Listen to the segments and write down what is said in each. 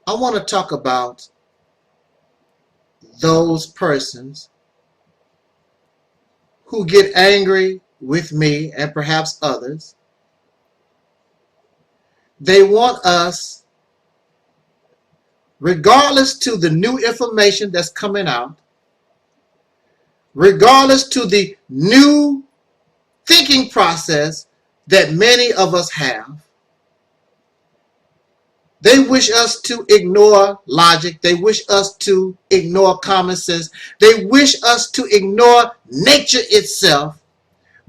I want to talk about those persons who get angry with me and perhaps others. They want us, regardless to the new information that's coming out, regardless to the new thinking process that many of us have, they wish us to ignore logic. They wish us to ignore common sense. They wish us to ignore nature itself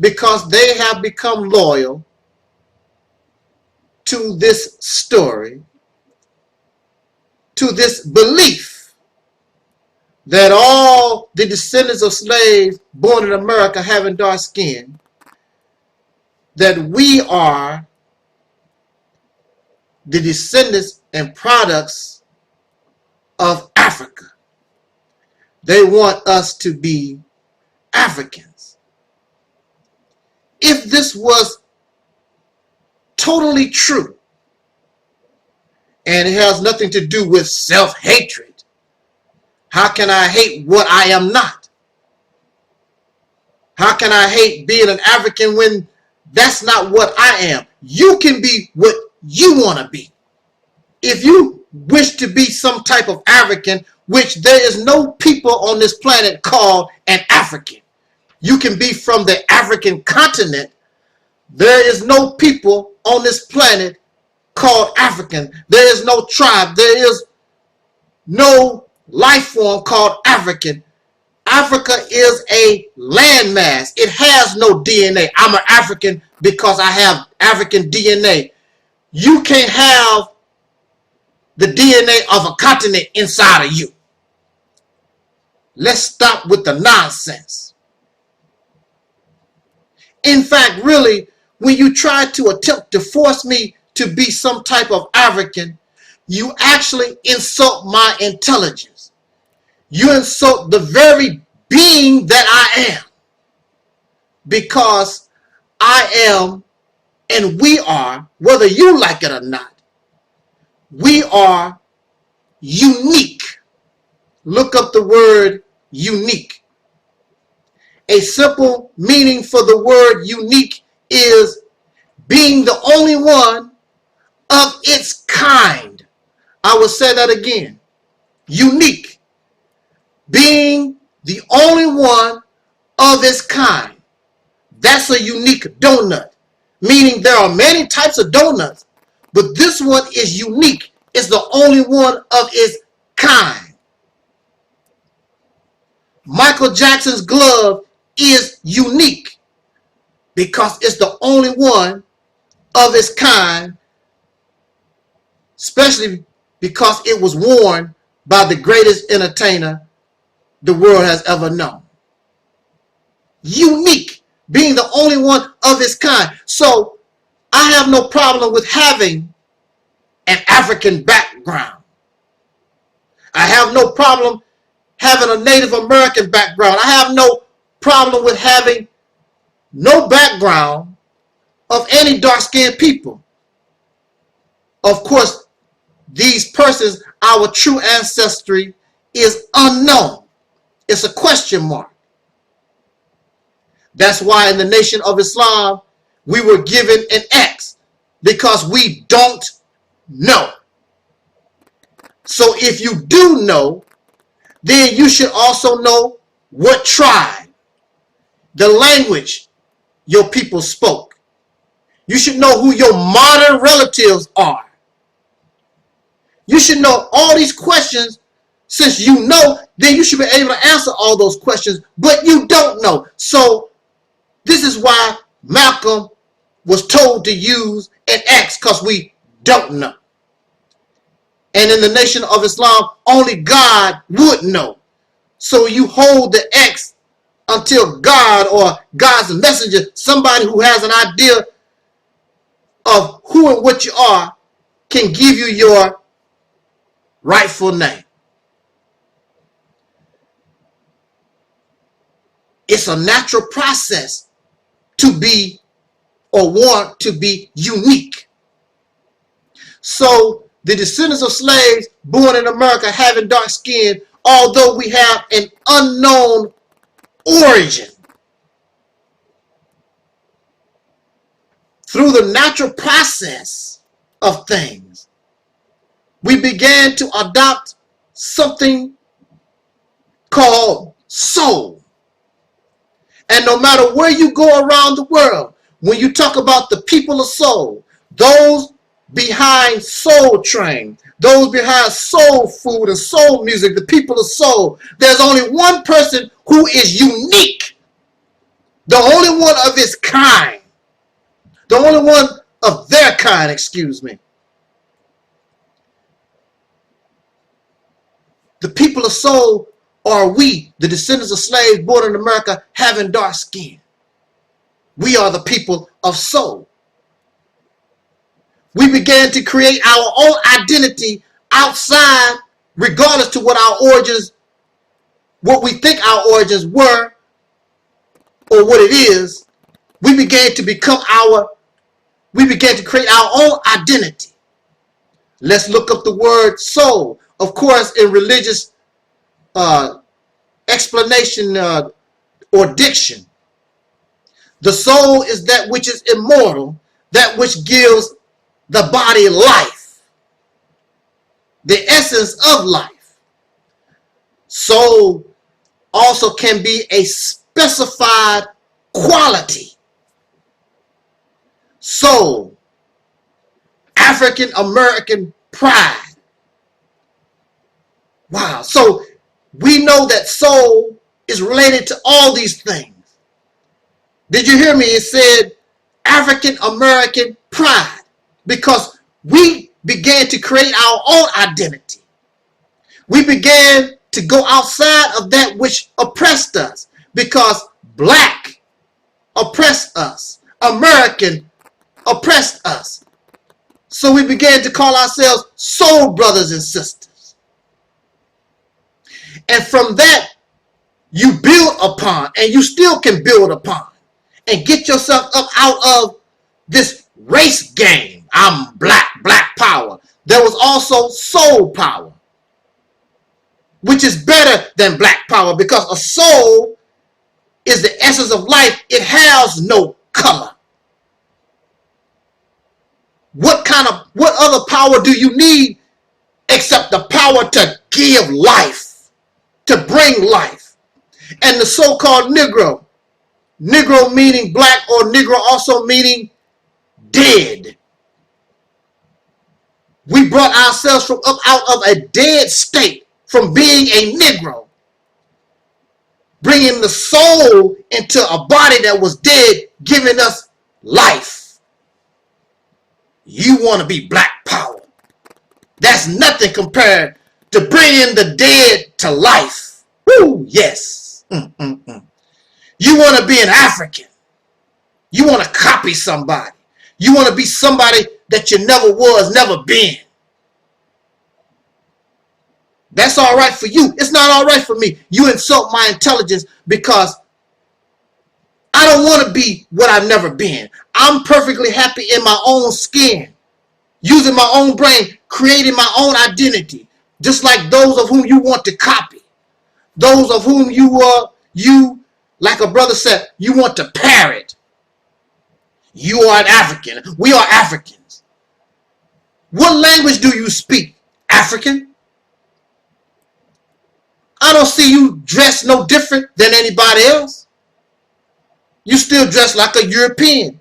because they have become loyal to this story, to this belief that all the descendants of slaves born in America having dark skin, that we are the descendants and products of Africa. They want us to be Africans. If this was totally true, and it has nothing to do with self-hatred, how can I hate what I am not? How can I hate being an African when that's not what I am? You can be what you want to be. If you wish to be some type of African, which there is no people on this planet called an African. You can be from the African continent. There is no people on this planet called African. There is no tribe. There is no life form called African. Africa is a landmass. It has no DNA. I'm an African because I have African DNA. You can't have the DNA of a continent inside of you. Let's stop with the nonsense. In fact, really, when you try to attempt to force me to be some type of African, you actually insult my intelligence. You insult the very being that I am. Because I am, and we are, whether you like it or not, we are unique. Look up the word unique. A simple meaning for the word unique is being the only one of its kind. I will say that again. Unique. Being the only one of its kind. That's a unique donut. Meaning there are many types of donuts, but this one is unique. It's the only one of its kind. Michael Jackson's glove is unique because it's the only one of its kind, especially because it was worn by the greatest entertainer the world has ever known. Unique, being the only one of its kind. So I have no problem with having an African background. I have no problem having a Native American background. I have no problem with having no background of any dark-skinned people. Of course, these persons, our true ancestry is unknown. It's a question mark. That's why in the Nation of Islam, we were given an X, because we don't know. So if you do know, then you should also know what tribe, the language, your people spoke. You should know who your modern relatives are. You should know all these questions. Since you know, then you should be able to answer all those questions, but you don't know. So this is why Malcolm was told to use an X, because we don't know. And in the Nation of Islam, only God would know. So you hold the X until God or God's messenger, somebody who has an idea of who and what you are, can give you your rightful name. It's a natural process to be or want to be unique. So the descendants of slaves born in America having dark skin, although we have an unknown origin, through the natural process of things, we began to adopt something called soul. And no matter where you go around the world, when you talk about the people of soul, those behind Soul Train, those behind soul food and soul music, the people of soul, there's only one person who is unique, the only one of his kind, the only one of their kind, excuse me. The people of soul are we, the descendants of slaves born in America having dark skin. We are the people of soul. We began to create our own identity outside, regardless to what our origins, what we think our origins were, or what it is. We began to create our own identity. Let's look up the word soul. Of course, in religious explanation or diction, the soul is that which is immortal, that which gives the body life, the essence of life. Soul also can be a specified quality. Soul, African American pride. Wow. So we know that soul is related to all these things. Did you hear me? It said African American pride, because we began to create our own identity. We began to go outside of that which oppressed us, because black oppressed us, American oppressed us. So we began to call ourselves soul brothers and sisters. And from that, you build upon, and you still can build upon, and get yourself up out of this race game. I'm black, black power. There was also soul power, which is better than black power, because a soul is the essence of life. It has no color. What other power do you need except the power to give life, to bring life? And the so-called Negro, Negro meaning black, or Negro also meaning dead. We brought ourselves from up out of a dead state, from being a Negro, bringing the soul into a body that was dead, giving us life. You want to be black power. That's nothing compared to bringing the dead to life. Woo, yes. You want to be an African. You want to copy somebody. You want to be somebody that you never was, never been. That's all right for you. It's not all right for me. You insult my intelligence because I don't want to be what I've never been. I'm perfectly happy in my own skin, using my own brain, creating my own identity, just like those of whom you want to copy, those of whom you, like a brother said, you want to parrot. You are an African. We are Africans. What language do you speak? African? I don't see you dressed no different than anybody else. You still dress like a European.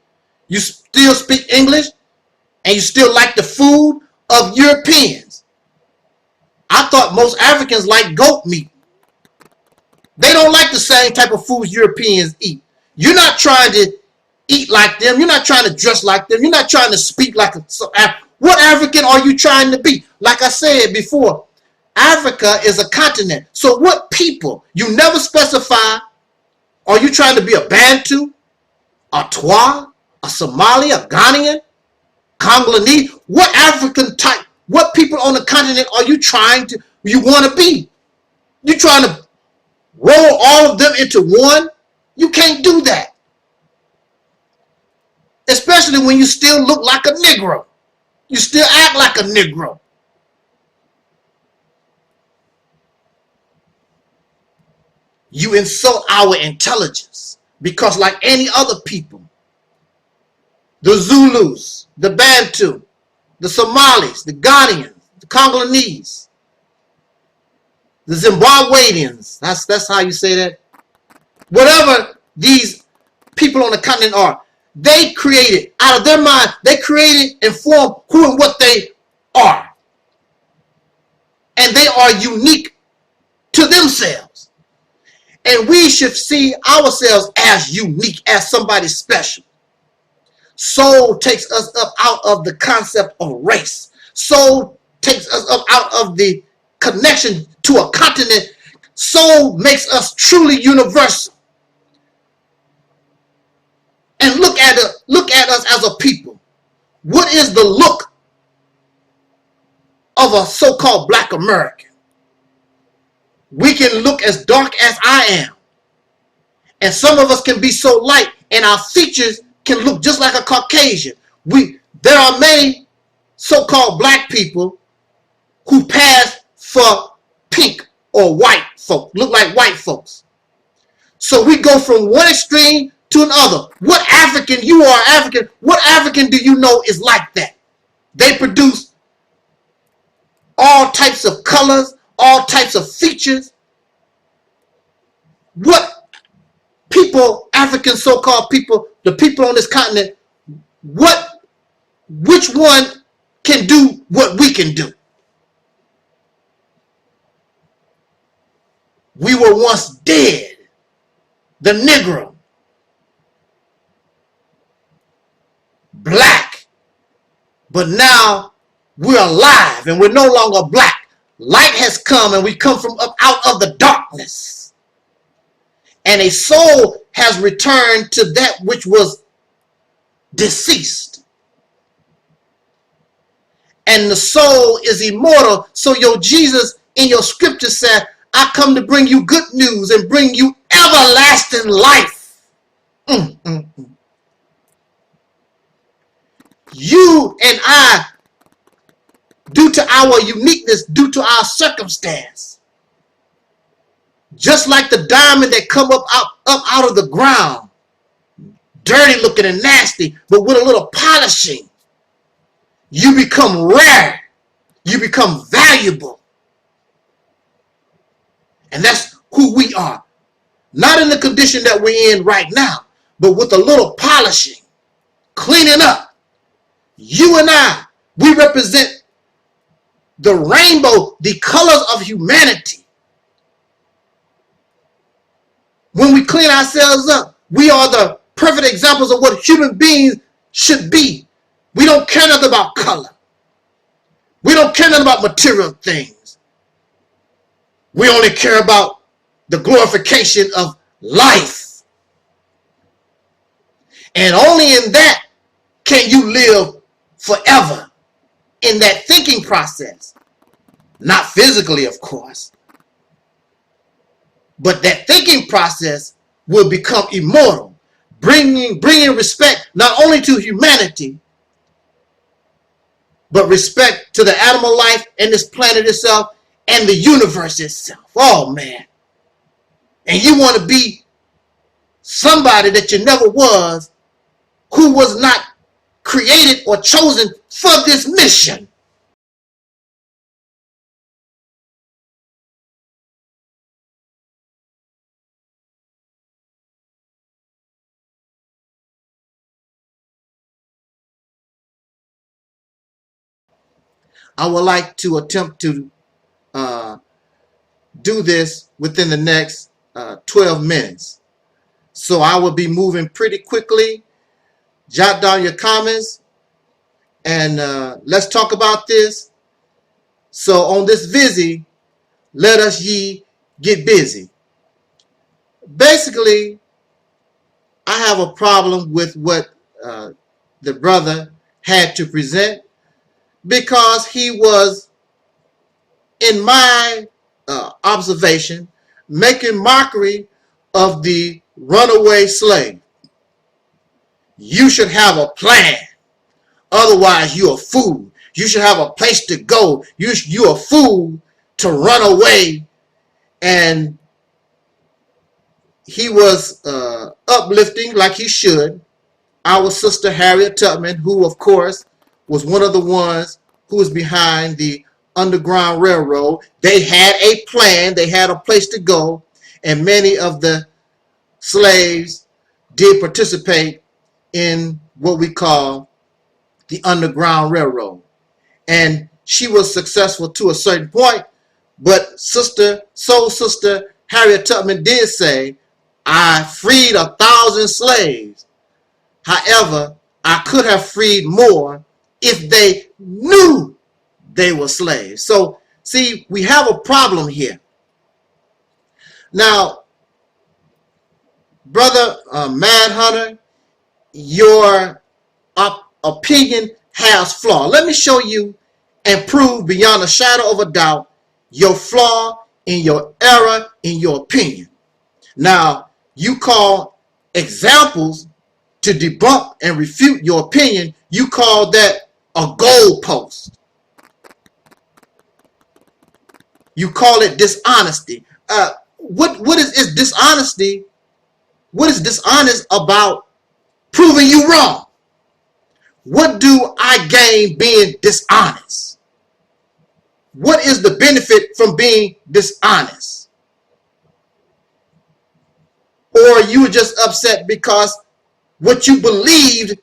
You still speak English, and you still like the food of Europeans. I thought most Africans like goat meat. They don't like the same type of foods Europeans eat. You're not trying to eat like them. You're not trying to dress like them. You're not trying to speak like a... What African are you trying to be? Like I said before, Africa is a continent. So what people? You never specify. Are you trying to be a Bantu, a Twa, a Somali, a Ghanaian, Congolese? What African type, what people on the continent are you trying to, you want to be? You trying to roll all of them into one? You can't do that. Especially when you still look like a Negro. You still act like a Negro. You insult our intelligence because like any other people, the Zulus, the Bantu, the Somalis, the Ghanaians, the Congolese, the Zimbabweans, that's how you say that. Whatever these people on the continent are, they created, out of their mind, they created and formed who and what they are. And they are unique to themselves. And we should see ourselves as unique, as somebody special. Soul takes us up out of the concept of race. Soul takes us up out of the connection to a continent. Soul makes us truly universal. And look at us as a people. What is the look of a so-called Black American? We can look as dark as I am. And some of us can be so light, and our features can look just like a Caucasian. There are many so-called black people who pass for pink or white folk, look like white folks. So we go from one extreme to another. What African, you are African, what African do you know is like that? They produce all types of colors, all types of features. What people, African so-called people, the people on this continent, which one can do what we can do? We were once dead, the Negro, black, but now we're alive and we're no longer black. Light has come and we come from up out of the darkness. And a soul has returned to that which was deceased. And the soul is immortal. So your Jesus in your scripture said, I come to bring you good news and bring you everlasting life. You and I, due to our uniqueness, due to our circumstance, just like the diamond that come up out of the ground, dirty looking and nasty, but with a little polishing, you become rare. You become valuable. And that's who we are. Not in the condition that we're in right now, but with a little polishing, cleaning up. You and I, we represent the rainbow, the colors of humanity. When we clean ourselves up, we are the perfect examples of what human beings should be. We don't care nothing about color. We don't care nothing about material things. We only care about the glorification of life. And only in that can you live forever, in that thinking process. Not physically, of course. But that thinking process will become immortal, bringing respect not only to humanity, but respect to the animal life and this planet itself and the universe itself. Oh, man. And you want to be somebody that you never was, who was not created or chosen for this mission. I would like to attempt to do this within the next 12 minutes. So I will be moving pretty quickly. Jot down your comments and let's talk about this. So on this visit, let us ye get busy. Basically, I have a problem with what the brother had to present, because he was, in my observation, making mockery of the runaway slave. You should have a plan. Otherwise, you're a fool. You should have a place to go. You're a fool to run away. And he was uplifting, like he should, our sister Harriet Tubman, who, of course, was one of the ones who was behind the Underground Railroad. They had a plan. They had a place to go. And many of the slaves did participate in what we call the Underground Railroad. And she was successful to a certain point. But Soul Sister Harriet Tubman did say, I freed 1,000 slaves. However, I could have freed more if they knew they were slaves. So, see, we have a problem here. Now, Brother Mad Hunter, your opinion has flaw. Let me show you and prove beyond a shadow of a doubt your flaw in your error in your opinion. Now, you call examples to debunk and refute your opinion, you call that a goalpost. You call it dishonesty. What is dishonesty? What is dishonest about proving you wrong? What do I gain being dishonest? What is the benefit from being dishonest? Or you were just upset because what you believed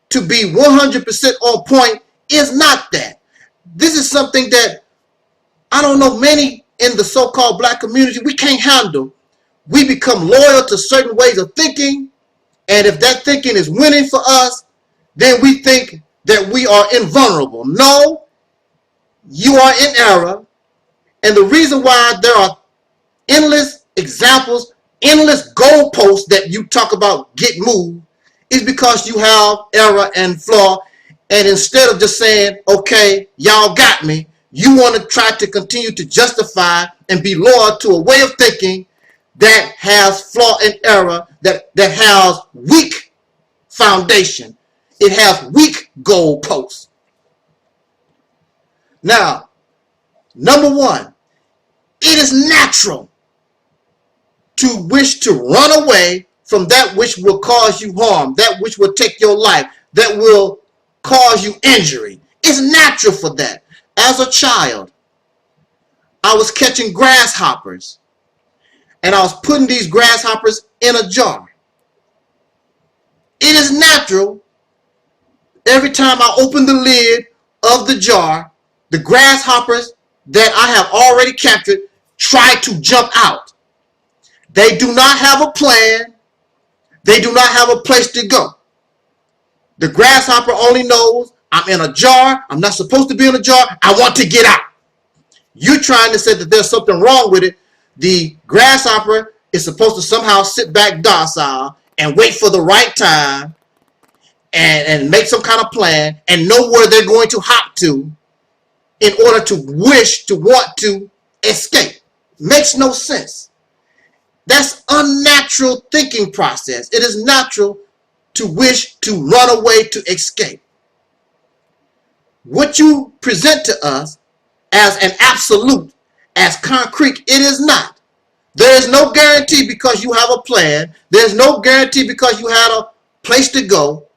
to be 100% on point is not that. This is something that I don't know many in the so-called black community, we can't handle. We become loyal to certain ways of thinking, and if that thinking is winning for us, then we think that we are invulnerable. No, you are in error, and the reason why there are endless examples, endless goalposts that you talk about get moved is because you have error and flaw, and instead of just saying, okay, y'all got me, you want to try to continue to justify and be loyal to a way of thinking that has flaw and error, that has weak foundation. It has weak goalposts. Now, number one, it is natural to wish to run away from that which will cause you harm, that which will take your life, that will cause you injury. It's natural for that. As a child, I was catching grasshoppers, and I was putting these grasshoppers in a jar. It is natural, every time I open the lid of the jar, the grasshoppers that I have already captured try to jump out. They do not have a plan. They do not have a place to go. The grasshopper only knows, I'm in a jar. I'm not supposed to be in a jar. I want to get out. You're trying to say that there's something wrong with it. The grasshopper is supposed to somehow sit back docile and wait for the right time and make some kind of plan and know where they're going to hop to in order to want to escape. Makes no sense. That's unnatural thinking process. It is natural to wish to run away to escape. What you present to us as an absolute, as concrete, it is not. There is no guarantee because you have a plan. There's no guarantee because you had a place to go.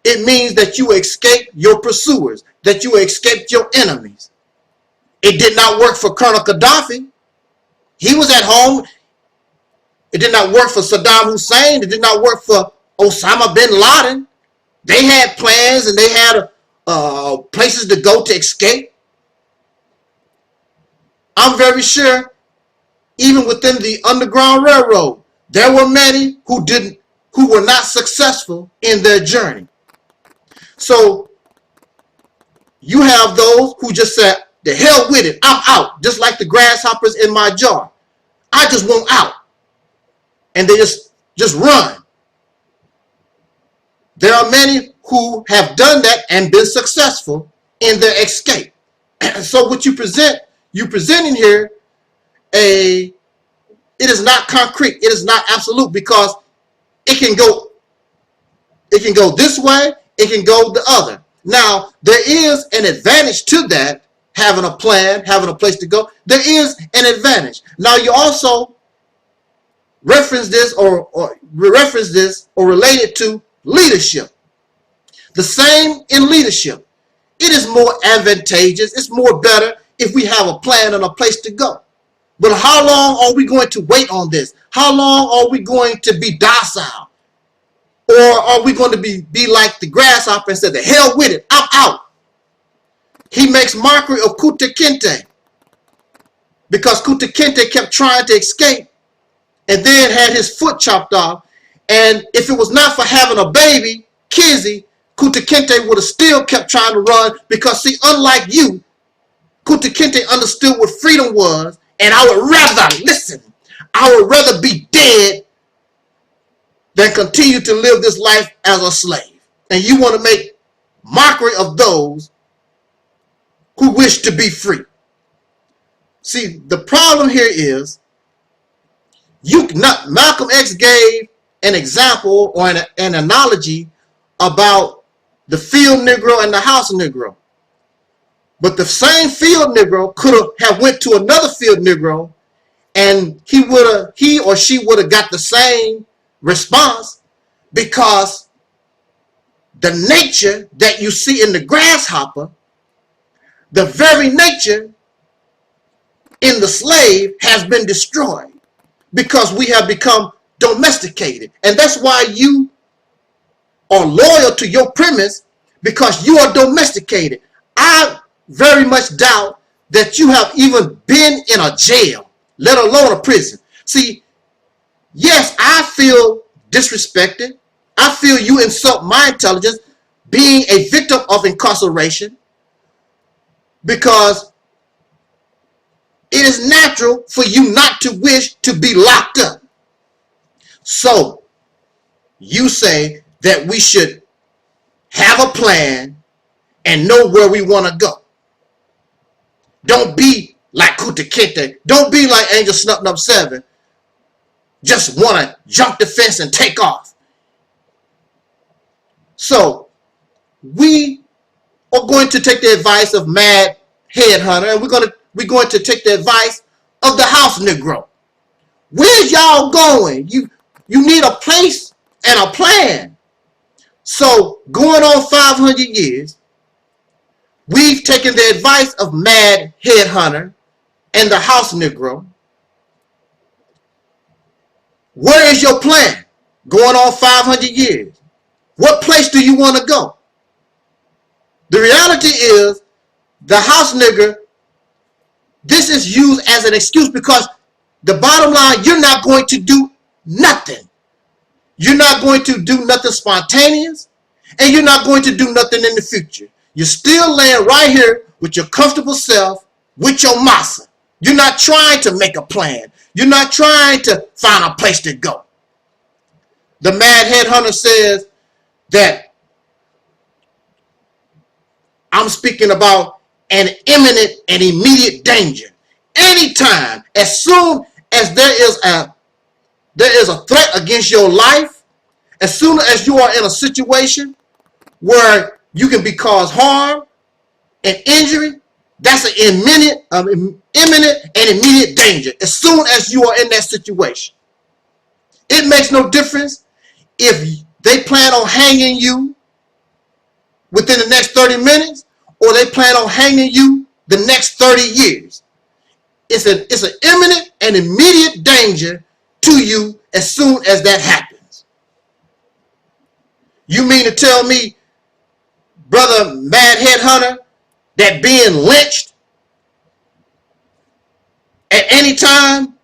It means that you escaped your pursuers, that you escaped your enemies. It did not work for Colonel Gaddafi. He was at home. It did not work for Saddam Hussein. It did not work for Osama bin Laden. They had plans and they had places to go to escape. I'm very sure even within the Underground Railroad, there were many who were not successful in their journey. So you have those who just said, the hell with it, I'm out, just like the grasshoppers in my jar. I just want out. And they just run. There are many who have done that and been successful in their escape. So what you're presenting here, it is not concrete, it is not absolute, because it can go this way, it can go the other. Now, there is an advantage to that, having a plan, having a place to go. There is an advantage. Now, you also reference this or relate it to leadership. The same in leadership. It is more advantageous, it's more better if we have a plan and a place to go. But how long are we going to wait on this? How long are we going to be docile? Or are we going to be like the grasshopper and say, the hell with it, I'm out? He makes mockery of Kunta Kinte because Kunta Kinte kept trying to escape and then had his foot chopped off. And if it was not for having a baby, Kizzy, Kunta Kinte would have still kept trying to run, because see, unlike you, Kunta Kinte understood what freedom was, and I would rather be dead than continue to live this life as a slave. And you want to make mockery of those who wish to be free. See, the problem here is Malcolm X gave an example or an analogy about the field Negro and the house Negro. But the same field Negro could have went to another field Negro, and he or she would have got the same response, because the nature that you see in the grasshopper, the very nature in the slave has been destroyed, because we have become domesticated. And that's why you are loyal to your premise, because you are domesticated. I very much doubt that you have even been in a jail, let alone a prison. See, yes, I feel disrespected. I feel you insult my intelligence being a victim of incarceration, because it is natural for you not to wish to be locked up. So you say that we should have a plan and know where we want to go. Don't be like Kunta Kinte. Don't be like Angel Snuffing Up 7. Just want to jump the fence and take off. So we are going to take the advice of Mad Headhunter, and we're going to take the advice of the house Negro. Where's y'all going? You need a place and a plan. So going on 500 years, we've taken the advice of Mad Headhunter and the house Negro. Where is your plan? Going on 500 years. What place do you want to go? The reality is, the house nigger, this is used as an excuse, because the bottom line, you're not going to do nothing. You're not going to do nothing spontaneous, and you're not going to do nothing in the future. You're still laying right here with your comfortable self, with your massa. You're not trying to make a plan. You're not trying to find a place to go. The Mad Headhunter says that I'm speaking about an imminent and immediate danger. Anytime, as soon as there is a threat against your life, as soon as you are in a situation where you can be caused harm and injury, that's an imminent and immediate danger. As soon as you are in that situation, it makes no difference if they plan on hanging you within the next 30 minutes or they plan on hanging you the next 30 years. It's an imminent and immediate danger to you as soon as that happens. You mean to tell me, brother Mad Headhunter, that being lynched at any time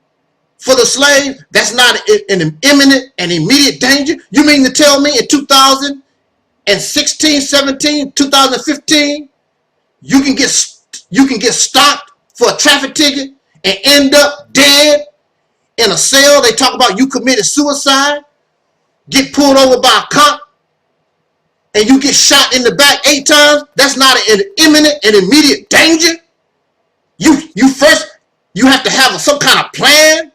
for the slave, that's not an imminent and immediate danger? You mean to tell me in 2016, 17, 2015, you can get stopped for a traffic ticket and end up dead in a cell? They talk about you committed suicide, get pulled over by a cop, and you get shot in the back 8 times. That's not an imminent and immediate danger? You first, you have to have some kind of plan.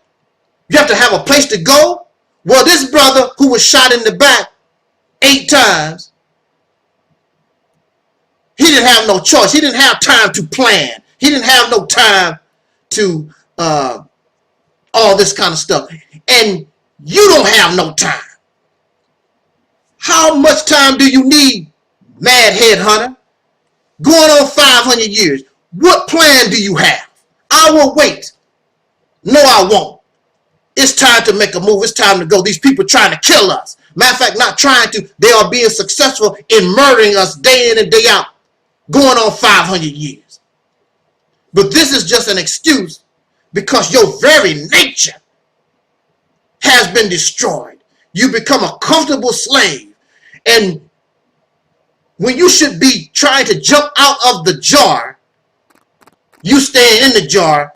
You have to have a place to go. Well, this brother who was shot in the back 8 times, he didn't have no choice. He didn't have time to plan. He didn't have no time to all this kind of stuff. And you don't have no time. How much time do you need, mad headhunter? Going on 500 years. What plan do you have? I will wait. No, I won't. It's time to make a move. It's time to go. These people trying to kill us. Matter of fact, not trying to. They are being successful in murdering us day in and day out. Going on 500 years. But this is just an excuse because your very nature has been destroyed. You become a comfortable slave. And when you should be trying to jump out of the jar, you staying in the jar,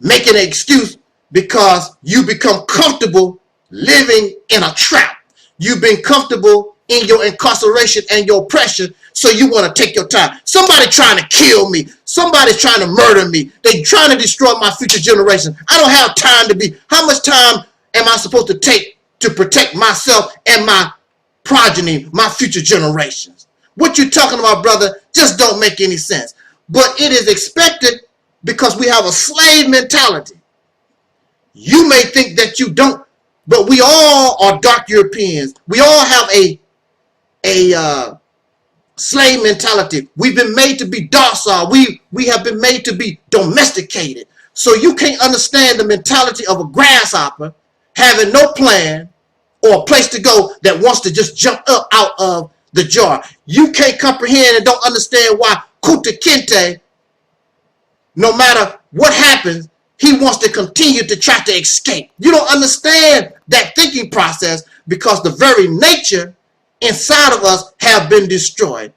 making an excuse because you become comfortable living in a trap. You've been comfortable in your incarceration and your oppression, so you want to take your time. Somebody trying to kill me. Somebody's trying to murder me. They trying to destroy my future generation. I don't have time to be. How much time am I supposed to take to protect myself and my progeny, my future generations? What you're talking about, brother, just don't make any sense. But it is expected because we have a slave mentality. You may think that you don't, but we all are dark Europeans. We all have a slave mentality. We've been made to be docile. We have been made to be domesticated. So you can't understand the mentality of a grasshopper having no plan or a place to go that wants to just jump up out of the jar. You can't comprehend and don't understand why Kuta Kinte, no matter what happens, he wants to continue to try to escape. You don't understand that thinking process because the very nature inside of us have been destroyed.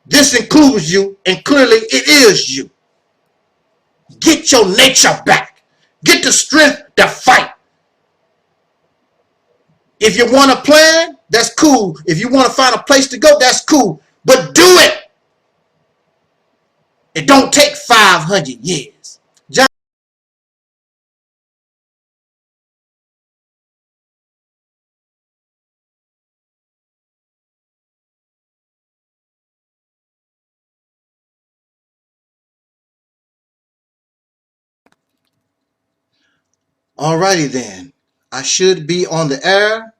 This includes you, and clearly it is you. Get your nature back. Get the strength to fight. If you want a plan, that's cool. If you want to find a place to go, that's cool. But do it. It don't take 500 years. Alrighty then. I should be on the air.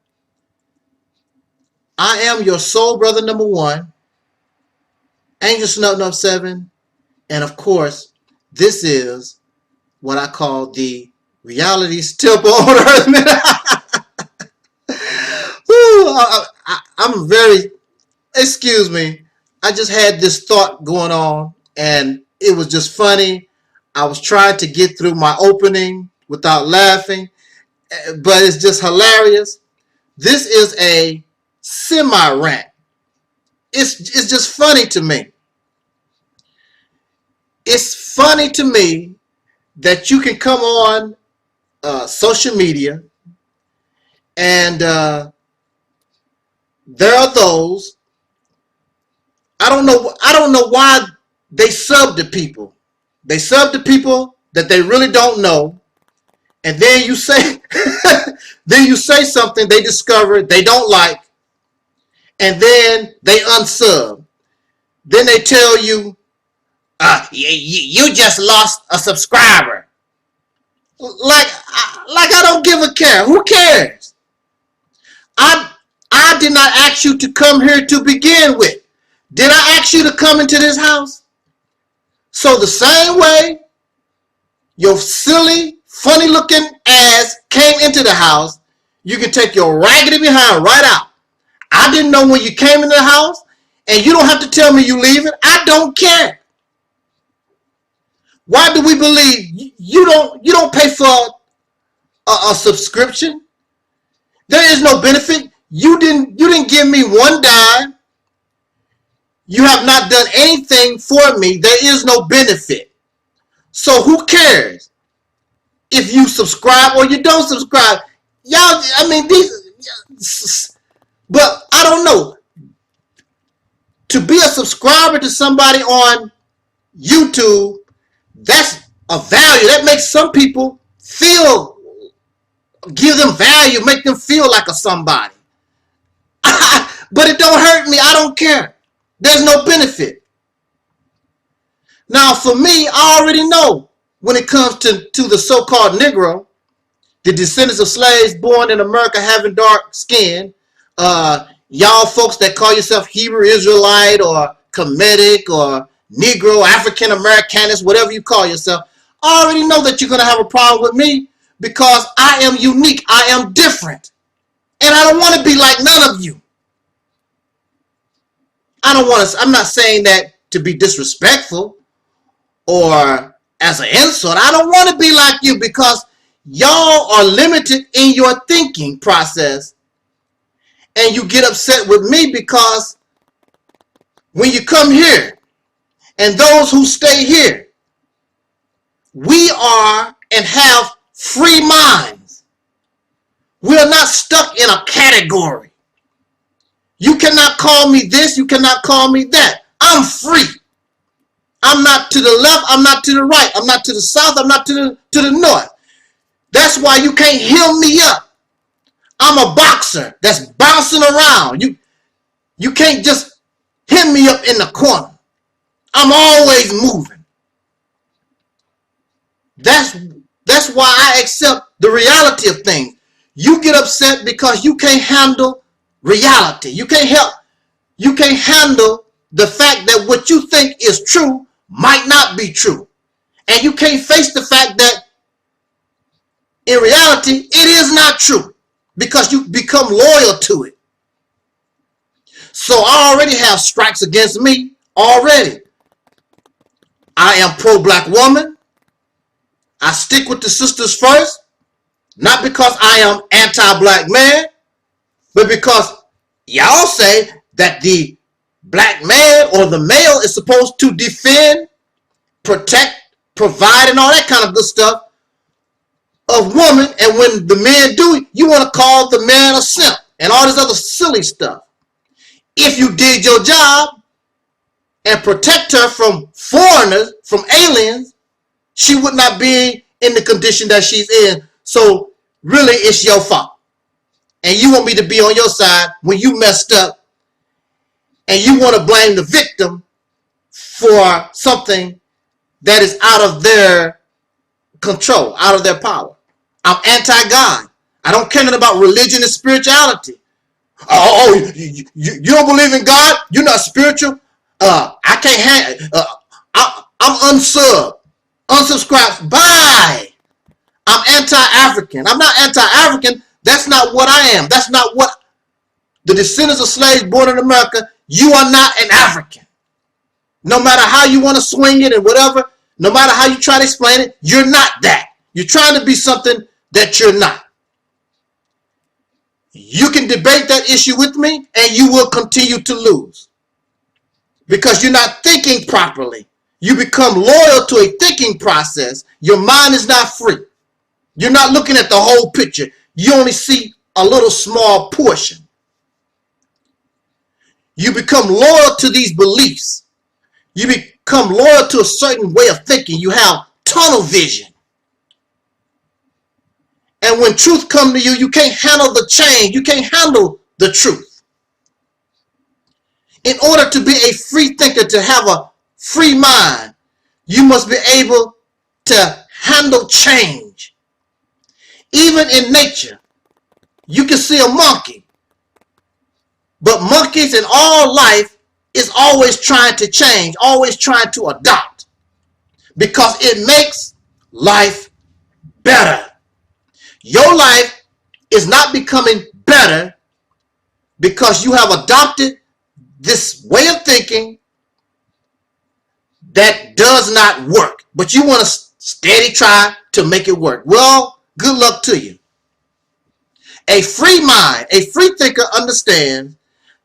I am your soul brother number 1, Angel Snub 7, and of course, this is what I call the reality's temple on earth. I'm very, excuse me, I just had this thought going on and it was just funny. I was trying to get through my opening without laughing, but it's just hilarious. This is a semi-rant. It's just funny to me. It's funny to me that you can come on social media and there are those, I don't know why they sub to people. They sub to people that they really don't know, and then you say then you say something they discover they don't like, and then they unsub. Then they tell you, you just lost a subscriber. Like I don't give a care. Who cares? I did not ask you to come here to begin with. Did I ask you to come into this house? So the same way your silly, funny looking ass came into the house, you can take your raggedy behind right out. I didn't know when you came into the house, and you don't have to tell me you leaving. I don't care. Why do we believe you don't pay for a subscription? There is no benefit. You didn't give me one dime. You have not done anything for me. There is no benefit. So who cares if you subscribe or you don't subscribe? Y'all, I mean, but I don't know. To be a subscriber to somebody on YouTube, that's a value. That makes some people feel, give them value, make them feel like a somebody. But it don't hurt me. I don't care. There's no benefit. Now, for me, I already know when it comes to the so-called Negro, the descendants of slaves born in America having dark skin, y'all folks that call yourself Hebrew Israelite or Kemetic or Negro, African Americanist, whatever you call yourself, I already know that you're going to have a problem with me because I am unique. I am different. And I don't want to be like none of you. I'm not saying that to be disrespectful or as an insult. I don't want to be like you because y'all are limited in your thinking process. And you get upset with me because when you come here and those who stay here, we are and have free minds. We are not stuck in a category. You cannot call me this. You cannot call me that. I'm free. I'm not to the left. I'm not to the right. I'm not to the south. I'm not to the north. That's why you can't heal me up. I'm a boxer that's bouncing around. You can't just hit me up in the corner. I'm always moving. That's why I accept the reality of things. You get upset because you can't handle reality. You can't handle the fact that what you think is true might not be true. And you can't face the fact that in reality it is not true because you become loyal to it. So I already have strikes against me already. I am pro-black woman. I stick with the sisters first, not because I am anti-black man, but because y'all say that the black man or the male is supposed to defend, protect, provide, and all that kind of good stuff of woman. And when the men do, you want to call the man a simp and all this other silly stuff. If you did your job and protect her from foreigners, from aliens, she would not be in the condition that she's in. So really, it's your fault. And you want me to be on your side when you messed up and you want to blame the victim for something that is out of their control, out of their power. I'm anti-God. I don't care nothing about religion and spirituality. You don't believe in God? You're not spiritual? I can't I'm unsubscribed. Bye. I'm anti-African. I'm not anti-African. That's not what I am. That's not what the descendants of slaves born in America. You are not an African. No matter how you want to swing it and whatever, no matter how you try to explain it, you're not that. You're trying to be something that you're not. You can debate that issue with me and you will continue to lose because you're not thinking properly. You become loyal to a thinking process. Your mind is not free. You're not looking at the whole picture. You only see a little small portion. You become loyal to these beliefs. You become loyal to a certain way of thinking. You have tunnel vision. And when truth comes to you, you can't handle the change. You can't handle the truth. In order to be a free thinker, to have a free mind, you must be able to handle change. Even in nature, you can see a monkey. But monkeys in all life is always trying to change, always trying to adopt. Because it makes life better. Your life is not becoming better because you have adopted this way of thinking that does not work, but you want to steady try to make it work. Well, good luck to you. A free mind, a free thinker understands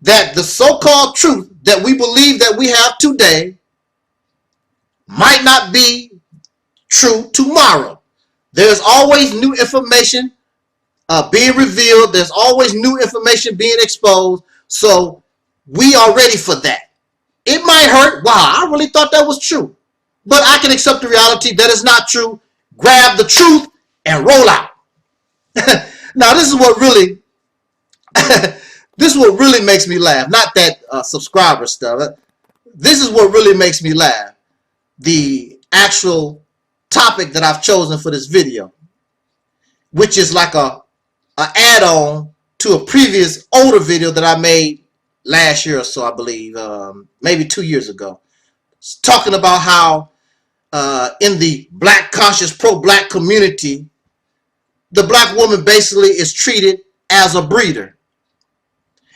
that the so-called truth that we believe that we have today might not be true tomorrow. There's always new information being revealed. There's always new information being exposed. So we are ready for that. It might hurt. Wow, I really thought that was true. But I can accept the reality that it's not true. Grab the truth and roll out. Now, this is what really makes me laugh. Not that subscriber stuff. This is what really makes me laugh. The actual topic that I've chosen for this video, which is like a add-on to a previous older video that I made last year or so, I believe, maybe 2 years ago. It's talking about how in the black conscious pro-black community, the black woman basically is treated as a breeder.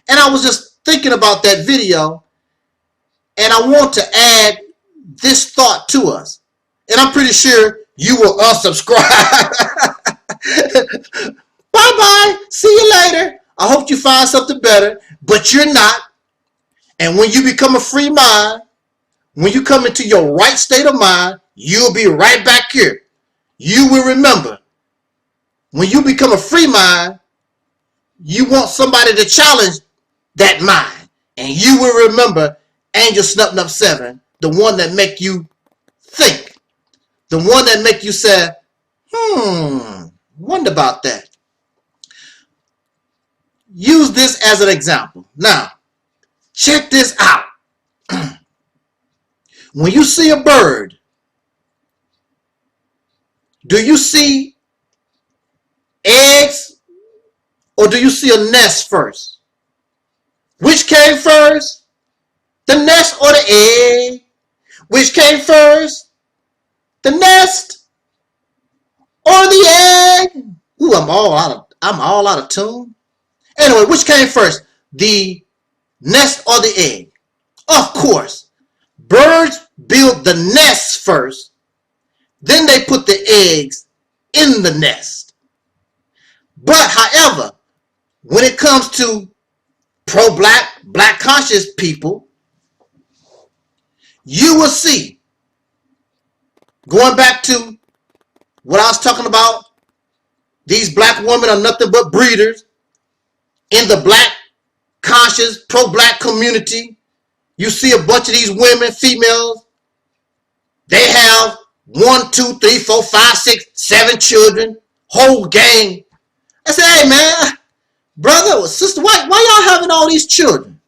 And I was just thinking about that video, and I want to add this thought to us. And I'm pretty sure you will unsubscribe. Bye-bye. See you later. I hope you find something better, but you're not. And when you become a free mind, when you come into your right state of mind, you'll be right back here. You will remember, when you become a free mind, you want somebody to challenge that mind. And you will remember Angel Snub Nub 7, the one that make you think. The one that make you say, wonder about that. Use this as an example. Now, check this out. When you see a bird, do you see eggs or do you see a nest first? Which came first? The nest or the egg? Which came first? The nest or the egg? Ooh, I'm all out of tune. Anyway, which came first? The nest or the egg? Of course, birds build the nest first, then they put the eggs in the nest. But however, when it comes to pro-black, black conscious people, you will see, going back to what I was talking about, these black women are nothing but breeders. In the black conscious pro-black community, you see a bunch of these women, females, they have 1, 2, 3, 4, 5, 6, 7 children, whole gang. I say, hey man, brother or sister, why y'all having all these children?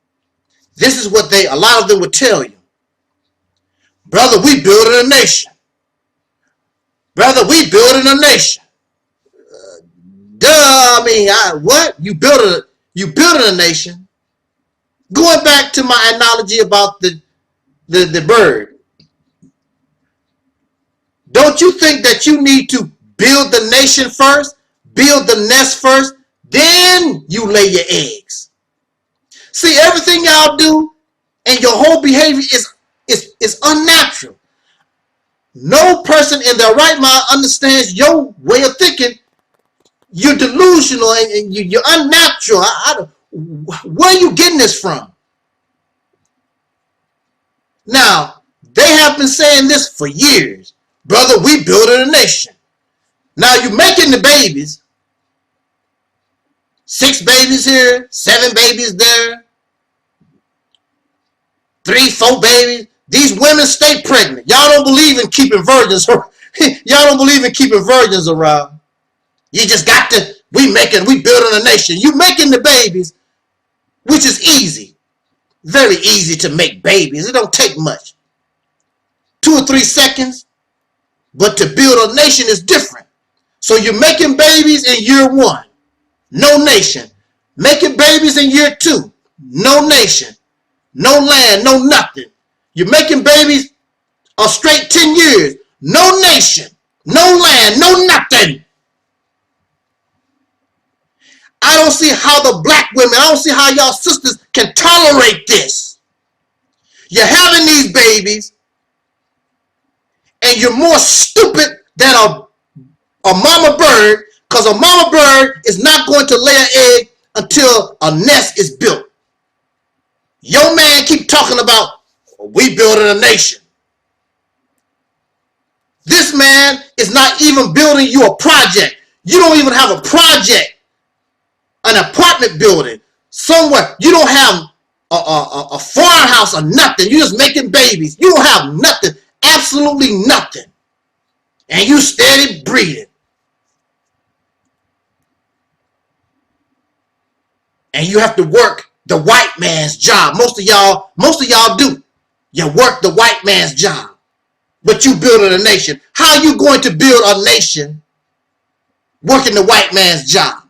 This is what a lot of them would tell you. Brother, we building a nation. Brother, we building a nation. What? You building a nation? Going back to my analogy about the bird. Don't you think that you need to build the nation first, build the nest first, then you lay your eggs? See, everything y'all do and your whole behavior is unnatural. No person in their right mind understands your way of thinking. You're delusional and you're unnatural. Where are you getting this from? Now, they have been saying this for years. Brother, we building a nation. Now you're making the babies. 6 babies here, 7 babies there. 3, 4 babies. These women stay pregnant. Y'all don't believe in keeping virgins. Y'all don't believe in keeping virgins around. You just got to, we building a nation. You making the babies, which is easy. Very easy to make babies. It don't take much. 2 or 3 seconds. But to build a nation is different. So you're making babies in year 1. No nation. Making babies in year 2. No nation. No land. No nothing. You're making babies a straight 10 years. No nation. No land. No nothing. I don't see how the black women, I don't see how y'all sisters can tolerate this. You're having these babies. and you're more stupid than a mama bird, because a mama bird is not going to lay an egg until a nest is built. Your man keep talking about, we building a nation. This man is not even building you a project. You don't even have a project, an apartment building somewhere. You don't have a farmhouse or nothing. You're just making babies. You don't have nothing, absolutely nothing. And you steady breathing. And you have to work the white man's job. Most of y'all do. You work the white man's job. But you building a nation. How are you going to build a nation working the white man's job?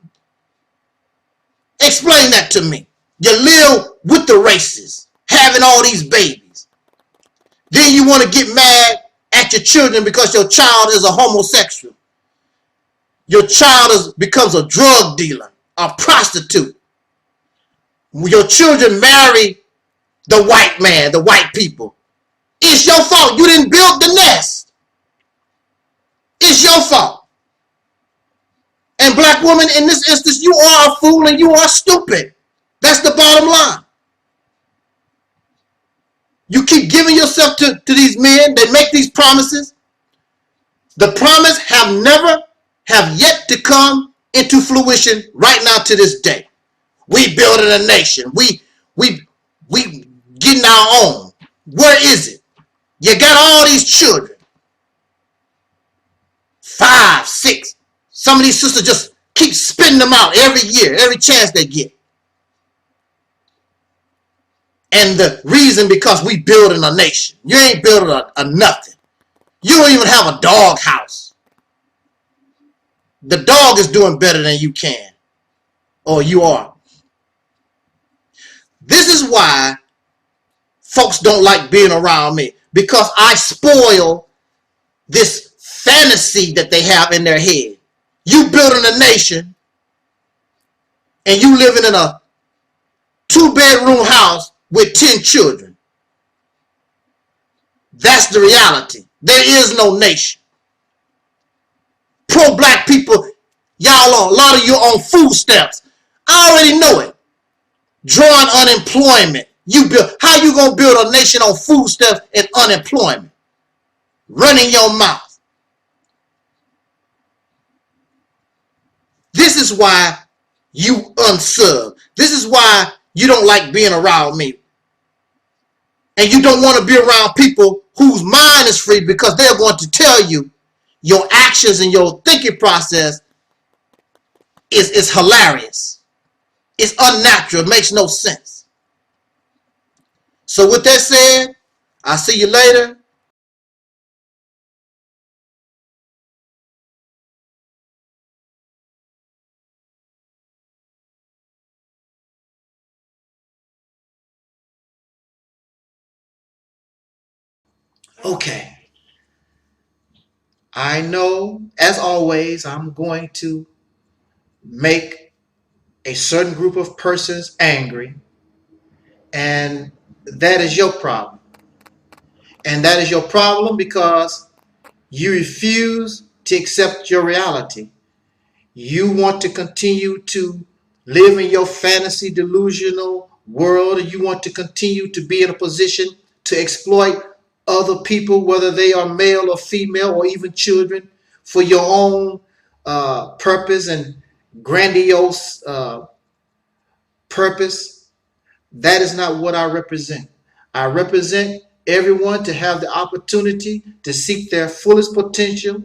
Explain that to me. You live with the races, having all these babies. Then you want to get mad at your children because your child is a homosexual. Your child becomes a drug dealer, a prostitute. Your children marry the white man, the white people. It's your fault. You didn't build the nest. It's your fault. And black women, in this instance, you are a fool and you are stupid. That's the bottom line. You keep giving yourself to these men. They make these promises. The promise have yet to come into fruition right now to this day. We building a nation. We getting our own. Where is it? You got all these children. 5, 6. Some of these sisters just keep spitting them out every year, every chance they get. And the reason, because we building a nation. You ain't building a nothing. You don't even have a dog house. The dog is doing better than you can. Or you are. This is why folks don't like being around me. Because I spoil this fantasy that they have in their head. You building a nation and you living in a 2-bedroom house with 10 children. That's the reality. There is no nation. Pro-black people, y'all, a lot of you on food stamps. I already know it. Drawing unemployment. How you gonna build a nation on food stamps and unemployment? Running your mouth. This is why you unsub. This is why you don't like being around me. And you don't want to be around people whose mind is free, because they're going to tell you your actions and your thinking process is hilarious. It's unnatural. It makes no sense. So with that said, I'll see you later. Okay. I know, as always, I'm going to make a certain group of persons angry, and that is your problem. And that is your problem because you refuse to accept your reality. You want to continue to live in your fantasy delusional world, and you want to continue to be in a position to exploit other people, whether they are male or female or even children, for your own purpose and grandiose purpose. That is not what I represent. I represent everyone to have the opportunity to seek their fullest potential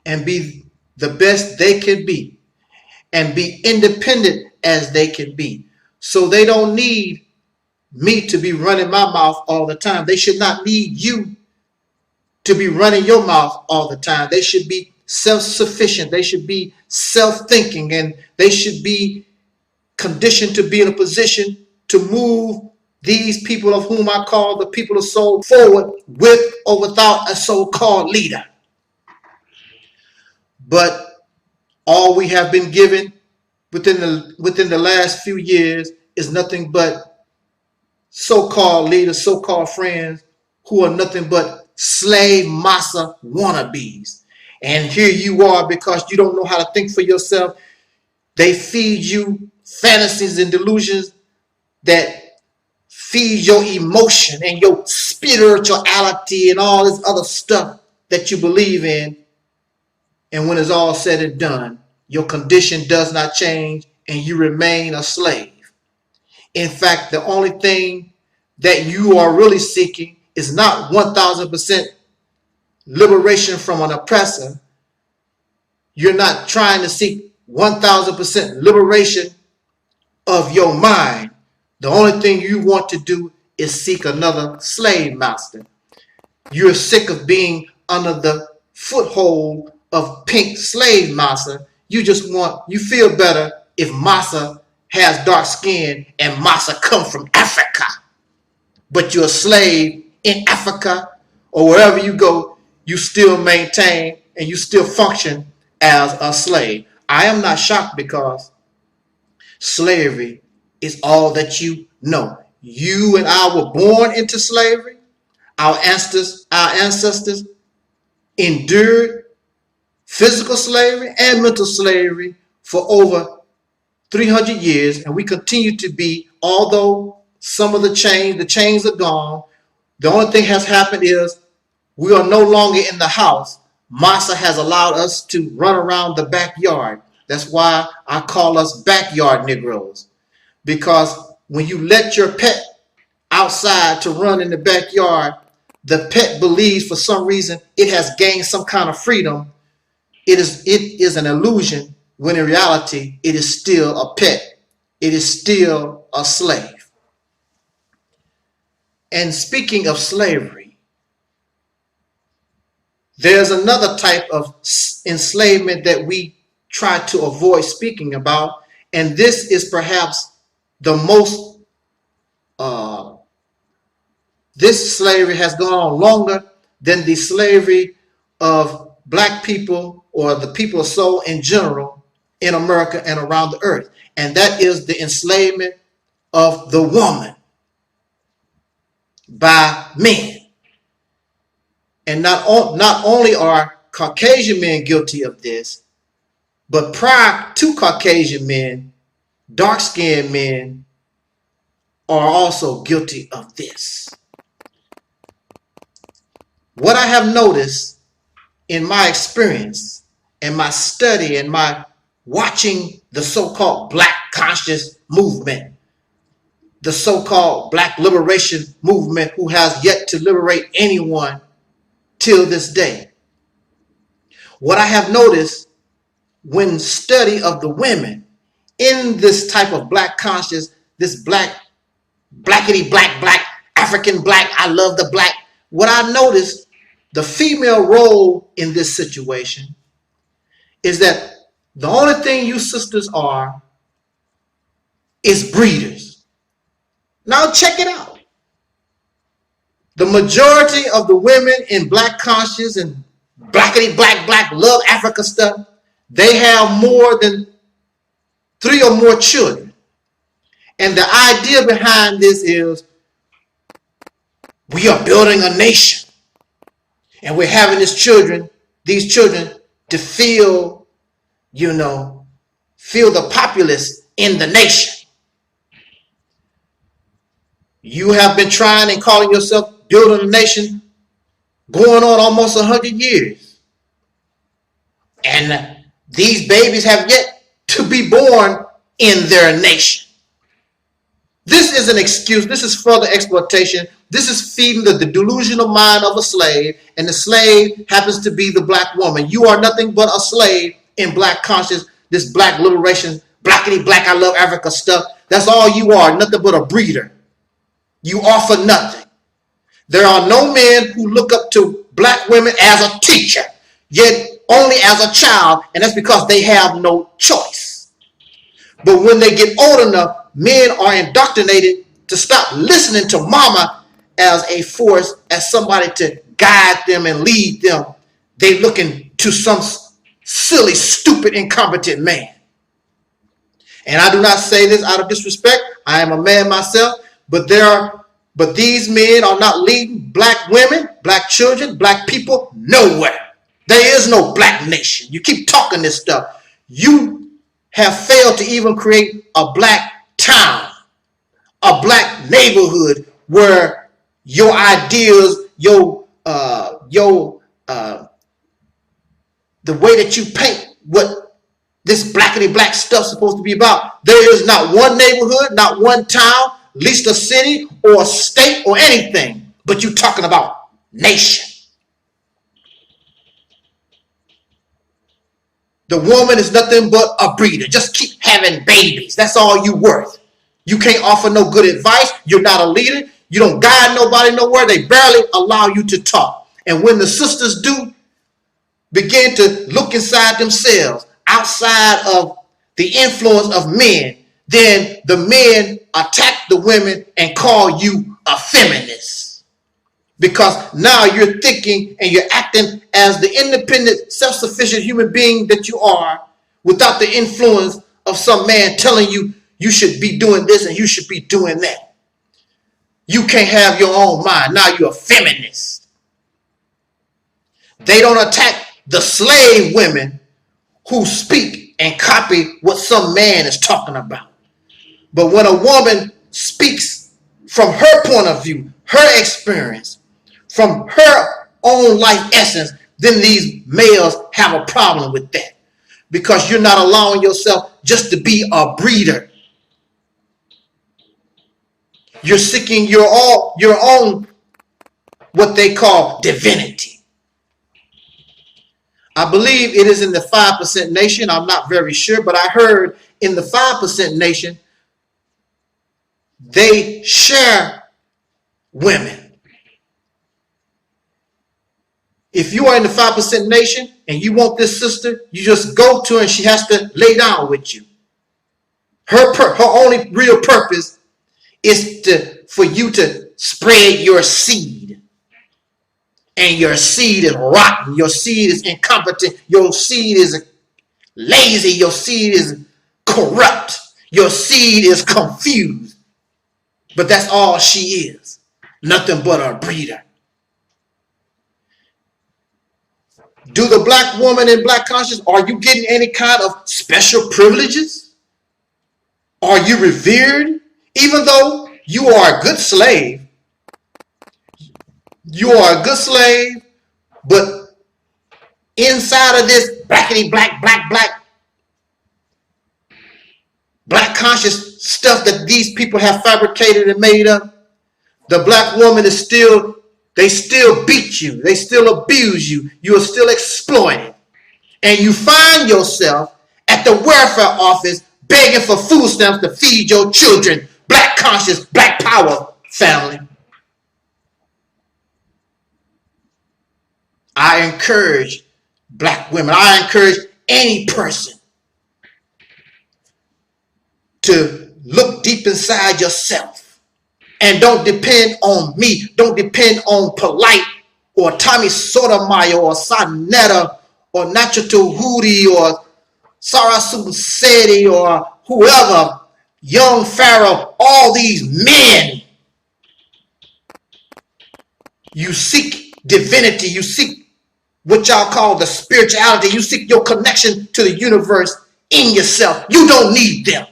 and be the best they can be, and be independent as they can be. So they don't need me to be running my mouth all the time. They should not need you to be running your mouth all the time. They should be self-sufficient. They should be self-thinking, and they should be conditioned to be in a position to move these people, of whom I call the people of soul, forward with or without a so-called leader. But all we have been given within the last few years is nothing but so-called leaders, so-called friends, who are nothing but slave massa wannabes. And here you are, because you don't know how to think for yourself. They feed you fantasies and delusions that feed your emotion and your spirituality and all this other stuff that you believe in. And when it's all said and done, your condition does not change and you remain a slave. In fact, the only thing that you are really seeking is not 1000% liberation from an oppressor. You're not trying to seek 1000% liberation of your mind. The only thing you want to do is seek another slave master. You're sick of being under the foothold of pink slave massa. You feel better if massa has dark skin and massa come from Africa. But you're a slave in Africa or wherever you go, you still maintain and you still function as a slave. I am not shocked, because slavery is all that you know. You and I were born into slavery. Our ancestors endured physical slavery and mental slavery for over 300 years, and we continue to be, although some of the chains are gone. The only thing has happened is we are no longer in the house. Massa has allowed us to run around the backyard. That's why I call us backyard Negroes, because when you let your pet outside to run in the backyard, the pet believes for some reason it has gained some kind of freedom. It is an illusion, when in reality it is still a pet. It is still a slave. And speaking of slavery, there's another type of enslavement that we try to avoid speaking about, and this is perhaps the most this slavery has gone on longer than the slavery of black people or the people of soul in general in America and around the earth. And that is the enslavement of the woman by men. And not only are Caucasian men guilty of this, but prior to Caucasian men, dark-skinned men are also guilty of this. What I have noticed in my experience and my study and my watching the so-called black conscious movement, the so-called black liberation movement, who has yet to liberate anyone till this day. What I have noticed when study of the women in this type of black conscious, this blackity black, African black, I love the black. What I noticed, the female role in this situation is that the only thing you sisters are is breeders. Now check it out. The majority of the women in black conscious and blackity black love Africa stuff, they have more than 3 or more children. And the idea behind this is we are building a nation. And we're having these children to feel the populace in the nation. You have been trying and calling yourself building a nation going on almost 100 years. And these babies have yet to be born in their nation. This is an excuse. This is further exploitation. This is feeding the delusional mind of a slave, and the slave happens to be the black woman. You are nothing but a slave in black conscience, this black liberation, blackity black, I love Africa stuff. That's all you are, nothing but a breeder. You offer nothing. There are no men who look up to black women as a teacher, yet only as a child, and that's because they have no choice. But when they get old enough, men are indoctrinated to stop listening to mama as a force, as somebody to guide them and lead them. They looking to some silly, stupid, incompetent man. And I do not say this out of disrespect. I am a man myself, but there are But these men are not leading black women, black children, black people nowhere. There is no black nation. You keep talking this stuff. You have failed to even create a black town, a black neighborhood where your ideas, the way that you paint what this blackity black stuff's supposed to be about. There is not one neighborhood, not one town, at least a city or a state or anything, but you talking about nation. The woman is nothing but a breeder. Just keep having babies. That's all you worth. You can't offer no good advice. You're not a leader. You don't guide nobody nowhere. They barely allow you to talk. And when the sisters do begin to look inside themselves, outside of the influence of men, then the men attack the women and call you a feminist. Because now you're thinking and you're acting as the independent, self-sufficient human being that you are, without the influence of some man telling you you should be doing this and you should be doing that. You can't have your own mind. Now you're a feminist. They don't attack the slave women who speak and copy what some man is talking about. But when a woman speaks from her point of view, her experience, from her own life essence, then these males have a problem with that. Because you're not allowing yourself just to be a breeder. You're seeking your own, what they call divinity. I believe it is in the 5% nation. I'm not very sure, but I heard in the 5% nation, they share women. If you are in the 5% nation and you want this sister, you just go to her and she has to lay down with you. Her only real purpose is for you to spread your seed. And your seed is rotten. Your seed is incompetent. Your seed is lazy. Your seed is corrupt. Your seed is confused. But that's all she is. Nothing but a breeder. Do the black woman and black conscience, are you getting any kind of special privileges? Are you revered? Even though you are a good slave, but inside of this blackity black conscious stuff that these people have fabricated and made up, the black woman is still, they still beat you, they still abuse you, you are still exploited. And you find yourself at the welfare office begging for food stamps to feed your children. Black conscious, black power family. I encourage black women, I encourage any person to look deep inside yourself and don't depend on me. Don't depend on Polite or Tommy Sotomayor or Sonetta or Nacho Tahuti or Sarasu Seti or whoever, Young Pharaoh, all these men. You seek divinity, you seek what y'all call the spirituality, you seek your connection to the universe in yourself. You don't need them.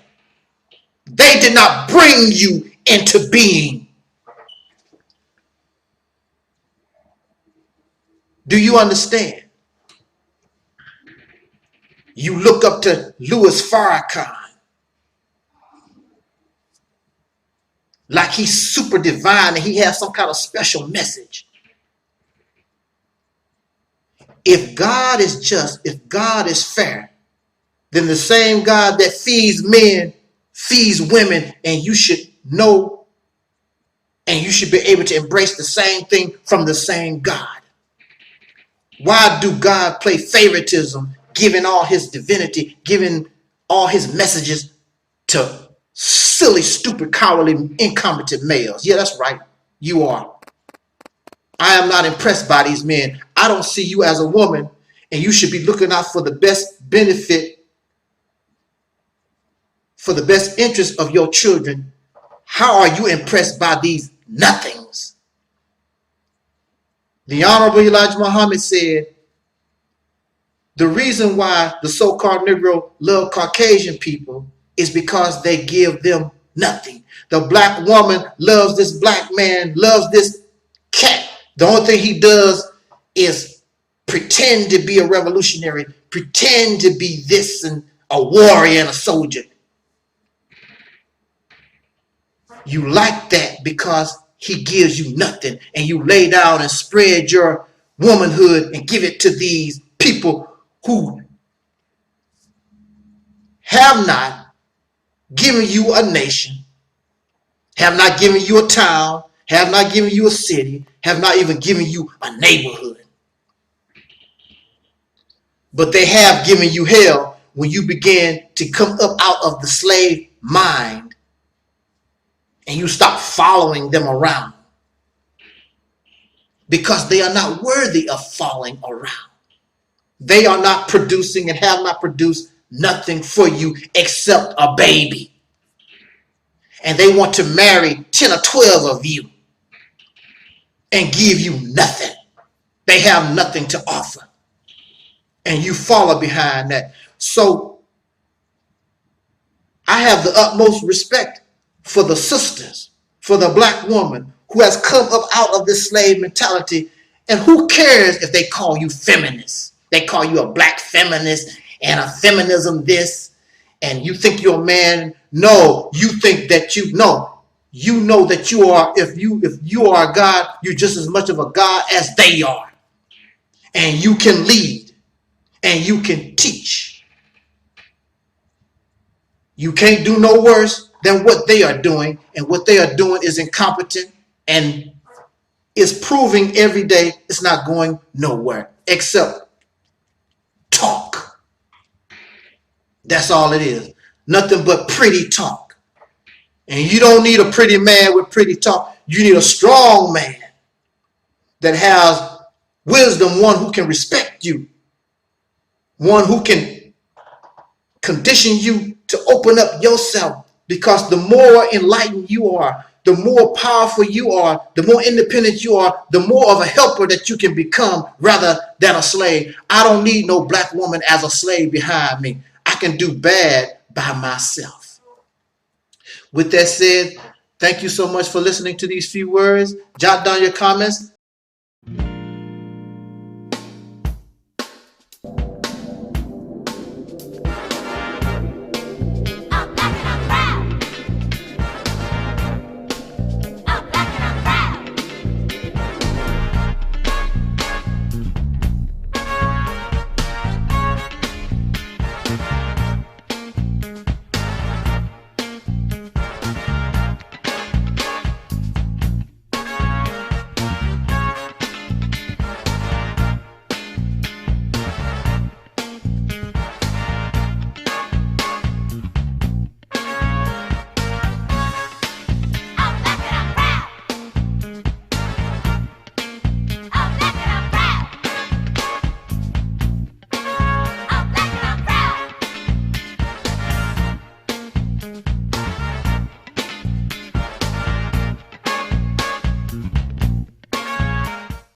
They did not bring you into being. Do you understand? You look up to Louis Farrakhan like he's super divine and he has some kind of special message. If God is just, if God is fair, then the same God that feeds men feeds women, and you should know and you should be able to embrace the same thing from the same God. Why do God play favoritism, giving all his divinity, giving all his messages to silly, stupid, cowardly, incompetent males? Yeah, that's right. You are. I am not impressed by these men. I don't see you as a woman, and you should be looking out for the best benefit, for the best interest of your children. How are you impressed by these nothings. The Honorable Elijah Muhammad said, the reason why the so-called Negro love Caucasian people is because they give them nothing. The black woman loves this black man, loves this cat. The only thing he does is pretend to be a revolutionary, pretend to be this and a warrior and a soldier. You like that because he gives you nothing, and you lay down and spread your womanhood and give it to these people who have not given you a nation, have not given you a town, have not given you a city, have not even given you a neighborhood. But they have given you hell when you begin to come up out of the slave mind and you stop following them around, because they are not worthy of following around. They are not producing and have not produced nothing for you except a baby. And they want to marry 10 or 12 of you and give you nothing. They have nothing to offer. And you follow behind that. So I have the utmost respect for the sisters, for the black woman who has come up out of this slave mentality. And who cares if they call you feminists? They call you a black feminist and a feminism this, and you think you're a man. No, you think that you know that you are, if you are a God, you're just as much of a God as they are. And you can lead and you can teach. You can't do no worse than what they are doing, and what they are doing is incompetent and is proving every day it's not going nowhere except talk. That's all it is. Nothing but pretty talk. And you don't need a pretty man with pretty talk. You need a strong man that has wisdom, one who can respect you, one who can condition you to open up yourself. Because the more enlightened you are, the more powerful you are, the more independent you are, the more of a helper that you can become rather than a slave. I don't need no black woman as a slave behind me. I can do bad by myself. With that said, thank you so much for listening to these few words. Jot down your comments.